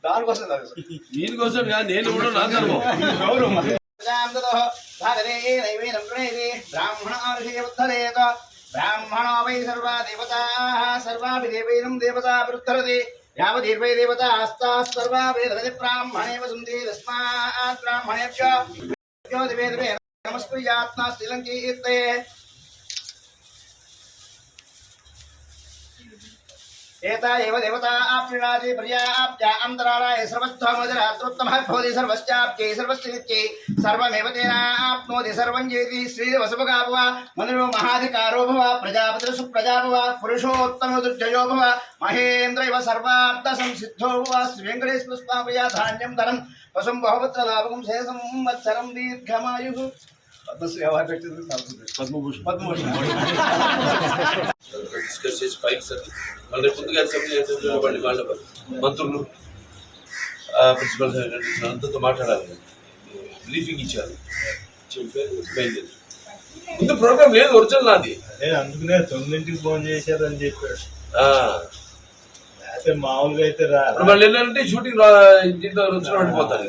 దానికోసం దీనికోసం నేను కూడా నా ధర్మం బ్రాహ్మణో వై సర్వా దేవతా సర్వాపి దేవైనం దేవతా వృద్ధరతి యావదీర్వై దేవతా ఆస్తా సర్వా వేదవతి బ్రాహ్మణే వసుంధి తస్మాత్ బ్రాహ్మణేభ్యో దివే నమస్కృత్యాత్మా శ్రీలం కీర్తయే एता एव देवता आप्नुनाति पर्याप्त्या अन्तरालाय सर्वस्थमोदरात्रोत्तमः भवति सर्वश्चाप्त्यै सर्वस्थित्यै सर्वमेव तेन आप्नोति सर्वं जेति श्रीवसुभगा भव मनुरो महाधिकारो भव प्रजापतिर्सुप्रजा भव पुरुषोत्तमो दुर्जयो भव महेन्द्र इव सर्वार्थसंसिद्धो भव श्रीवेङ्कटेश्वरस्वामिया धान्यं धनं वसुं बहुपुत्रलाभकं शेषं संवत्सरं दीर्घमायुः पद्मश्री अवार्ड पद्मभूषण డిస్కస్ చేసి పైకి సార్ మళ్ళీ ముందుగా అసెంబ్లీ వాళ్ళ మంత్రులు ప్రిన్సిపల్ సెక్రటరీ అంతతో మాట్లాడాలి బ్రీఫింగ్ ఇచ్చారు బయలుదేరి ముందు ప్రోగ్రామ్ లేదు ఒరిజినల్ నాది అందుకనే 9ంటికి ఫోన్ చేశారని చెప్పాడు అయితే మామూలుగా అయితే మళ్ళీ ఏంటంటే షూటింగ్ దీంట్లో రుచి పడిపోతారు